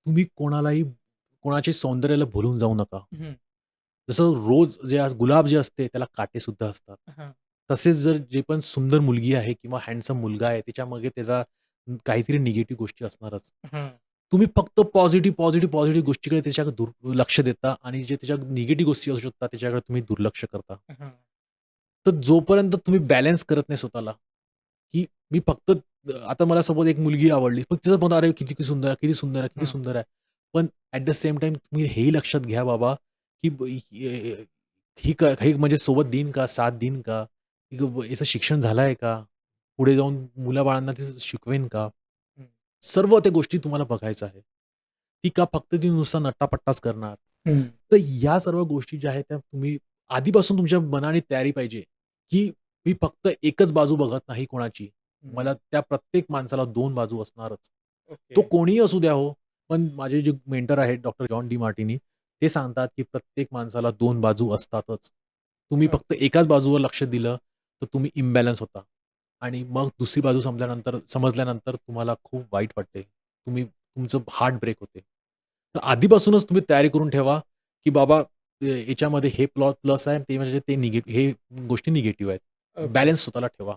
तुम्ही कोणाच्या सौंदर्याला भुलून जाऊ नका. हं. जसं रोज गुलाब जे असते त्याला काटे सुद्धा असतात. हां, तसेच जर जे पण सुंदर मुलगी आहे किंवा हँडसम मुलगा आहे त्याच्यामागे त्याचा काहीतरी निगेटिव्ह गोष्टी असणारच. हां, तुम्ही फक्त पॉझिटिव्ह, पॉझिटिव्ह, पॉझिटिव्ह गोष्टीकडे त्याच्याकडे लक्ष देता आणि जे त्याच्या निगेटिव्ह गोष्टी असू शकतात त्याच्याकडे तुम्ही दुर्लक्ष करता. हां, तर जोपर्यंत तुम्ही बॅलन्स करत नाही स्वतःला, की मी फक्त आता मला सपोज एक मुलगी आवडली. पण तिचं मत अरे किती सुंदर आहे, किती सुंदर आहे, किती हां. सुंदर आहे. पण ॲट द सेम टाईम तुम्ही हेही लक्षात घ्या बाबा, की ही म्हणजे सोबत देईन का? साथ देईन का? याचं शिक्षण झालं आहे का? पुढे जाऊन मुलाबाळांना ते शिकवेन का? हं, सर्व त्या गोष्टी तुम्हाला बघायचं आहे. ती का फक्त ती नुसता नट्टापट्टाच करणार. हं, तर या सर्व गोष्टी ज्या आहेत त्या तुम्ही आधीपासून तुमच्या मनाने तयारी पाहिजे, की मी फक्त एकच बाजू बघत नाही कोणाची. मला हं. त्या प्रत्येक माणसाला 2 बाजू असणारच. ओके. तो कोणीही असू द्या हो. पण माझे जे मेंटर आहेत डॉक्टर जॉन डी मार्टिनी, ते सांगतात, की प्रत्येक माणसाला 2 बाजू असतातच. तुम्ही फक्त ओके. एकाच बाजूवर लक्ष दिलं, तर तुम्ही इम्बॅलन्स होता आणि मग दुसरी बाजू समजल्यानंतर तुम्हाला खूप वाईट वाटते. तुमचं हार्ट ब्रेक होते. तर आधीपासूनच तुम्ही तयारी करून ठेवा, की बाबा याच्यामध्ये हे प्लस आहे, ते म्हणजे हे गोष्टी निगेटिव्ह आहेत. ओके. बॅलन्स स्वतःला ठेवा.